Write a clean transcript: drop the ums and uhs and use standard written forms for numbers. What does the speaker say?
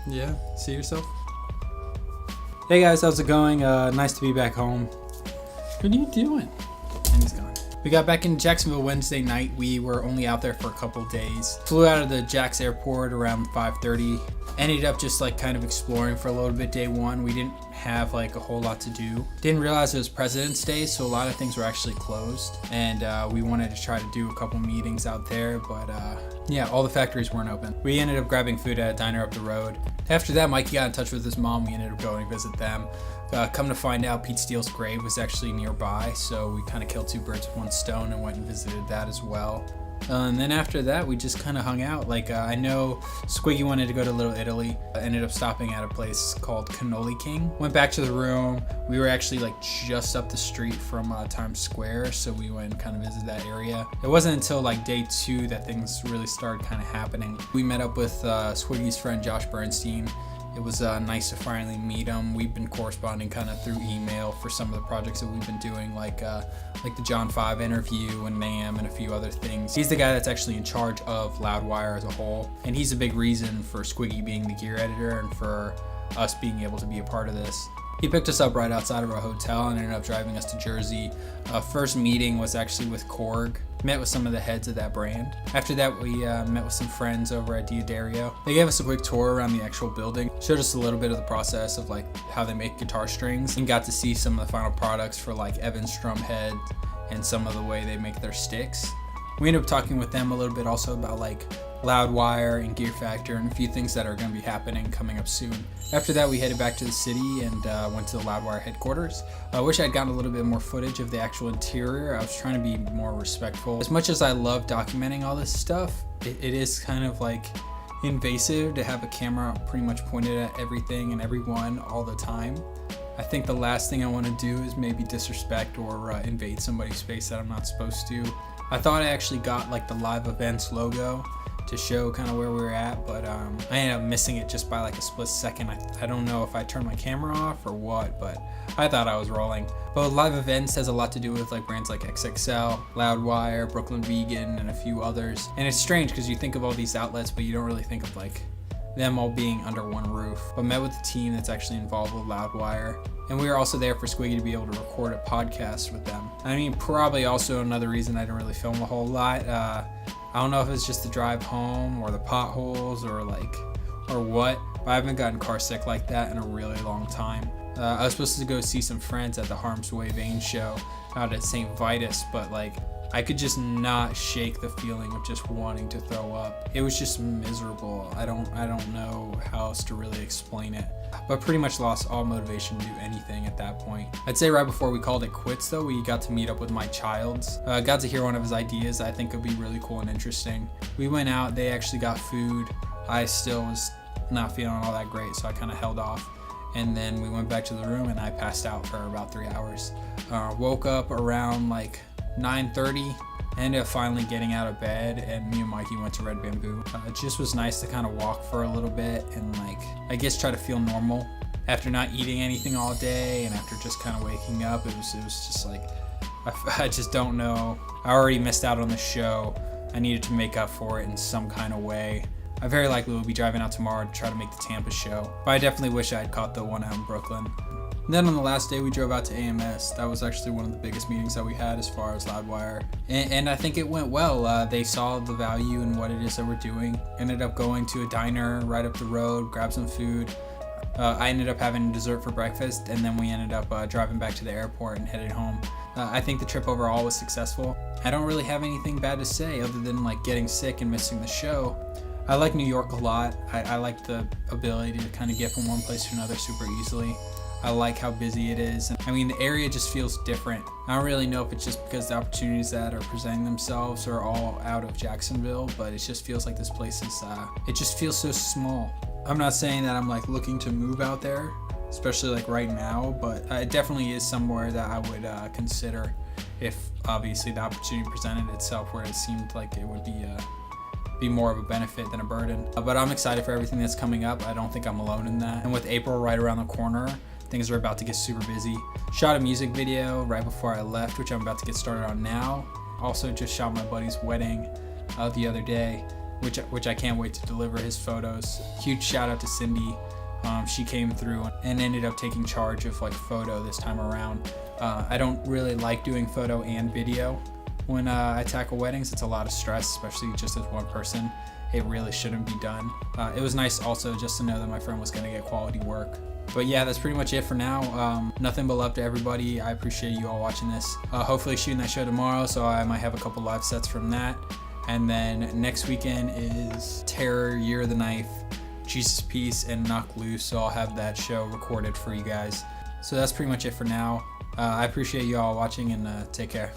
Yeah, see yourself? Hey guys, how's it going? Nice to be back home. What are you doing? And he's gone. We got back in Jacksonville Wednesday night. We were only out there for a couple days. Flew out of the Jax airport around 5:30. Ended up just like kind of exploring for a little bit day one. We didn't have like a whole lot to do. Didn't realize it was President's Day, so a lot of things were actually closed. And we wanted to try to do a couple meetings out there, but yeah, all the factories weren't open. We ended up grabbing food at a diner up the road. After that, Mikey got in touch with his mom. We ended up going to visit them. Come to find out, Pete Steele's grave was actually nearby, so we kind of killed two birds with one stone and went and visited that as well. And then after that, we just kind of hung out. Like, I know Squiggy wanted to go to Little Italy. Ended up stopping at a place called Cannoli King. Went back to the room. We were actually like just up the street from Times Square, so we went and kind of visited that area. It wasn't until like day 2 that things really started kind of happening. We met up with Squiggy's friend Josh Bernstein. It was nice to finally meet him. We've been corresponding kind of through email for some of the projects that we've been doing, like the John 5 interview and NAMM and a few other things. He's the guy that's actually in charge of Loudwire as a whole, and he's a big reason for Squiggy being the gear editor and for us being able to be a part of this. He picked us up right outside of our hotel and ended up driving us to Jersey. First meeting was actually with Korg. Met with some of the heads of that brand. After that, we met with some friends over at Diodario. They gave us a quick tour around the actual building, showed us a little bit of the process of like how they make guitar strings, and got to see some of the final products for like Evans drum head and some of the way they make their sticks. We ended up talking with them a little bit also about like Loudwire and Gear Factor and a few things that are going to be happening coming up soon. After that, we headed back to the city and went to the Loudwire headquarters. I wish I'd gotten a little bit more footage of the actual interior. I was trying to be more respectful. As much as I love documenting all this stuff, it is kind of like invasive to have a camera pretty much pointed at everything and everyone all the time. I think the last thing I want to do is maybe disrespect or invade somebody's space that I'm not supposed to. I thought I actually got like the live events logo to show kind of where we were at, but I ended up missing it just by like a split second. I don't know if I turned my camera off or what, but I thought I was rolling. But live events has a lot to do with like brands like XXL, Loudwire, Brooklyn Vegan, and a few others. And it's strange because you think of all these outlets, but you don't really think of like them all being under one roof. But met with the team that's actually involved with Loudwire. And we were also there for Squiggy to be able to record a podcast with them. I mean, probably also another reason I didn't really film a whole lot. I don't know if it's just the drive home or the potholes or what, but I haven't gotten car sick like that in a really long time. I was supposed to go see some friends at the Harm's Way Vein show out at St. Vitus, but like I could just not shake the feeling of just wanting to throw up. It was just miserable. I don't know how else to really explain it. But pretty much lost all motivation to do anything at that point. I'd say right before we called it quits though, we got to meet up with Mike Childs. Got to hear one of his ideas I think would be really cool and interesting. We went out, they actually got food. I still was not feeling all that great, so I kind of held off. And then we went back to the room and I passed out for about 3 hours. Woke up around like 9:30. Ended up finally getting out of bed, and me and Mikey went to Red Bamboo. It just was nice to kind of walk for a little bit and like I guess try to feel normal after not eating anything all day and after just kind of waking up. It was just like I just don't know. I already missed out on the show. I needed to make up for it in some kind of way. I very likely will be driving out tomorrow to try to make the Tampa show, but I definitely wish I had caught the one out in Brooklyn. And then on the last day, we drove out to AMS. That was actually one of the biggest meetings that we had as far as Loudwire. And I think it went well. They saw the value in what it is that we're doing. Ended up going to a diner right up the road, grabbed some food. I ended up having dessert for breakfast, and then we ended up driving back to the airport and headed home. I think the trip overall was successful. I don't really have anything bad to say other than like getting sick and missing the show. I like New York a lot. I like the ability to kind of get from one place to another super easily. I like how busy it is. I mean, the area just feels different. I don't really know if it's just because the opportunities that are presenting themselves are all out of Jacksonville, but it just feels like this place is, it just feels so small. I'm not saying that I'm like looking to move out there, especially like right now, but it definitely is somewhere that I would consider if obviously the opportunity presented itself where it seemed like it would be more of a benefit than a burden. But I'm excited for everything that's coming up. I don't think I'm alone in that. And with April right around the corner, things are about to get super busy. Shot a music video right before I left, which I'm about to get started on now. Also just shot my buddy's wedding the other day. which I can't wait to deliver his photos. Huge shout out to Cindy. She came through and ended up taking charge of like photo this time around. I don't really like doing photo and video when I tackle weddings. It's a lot of stress, especially just as one person. It really shouldn't be done. It was nice also just to know that my friend was gonna get quality work. But yeah, that's pretty much it for now. Nothing but love to everybody. I appreciate you all watching this. Hopefully shooting that show tomorrow, so I might have a couple live sets from that. And then next weekend is Terror, Year of the Knife, Jesus Peace, and Knock Loose, so I'll have that show recorded for you guys. So that's pretty much it for now. I appreciate you all watching, and take care.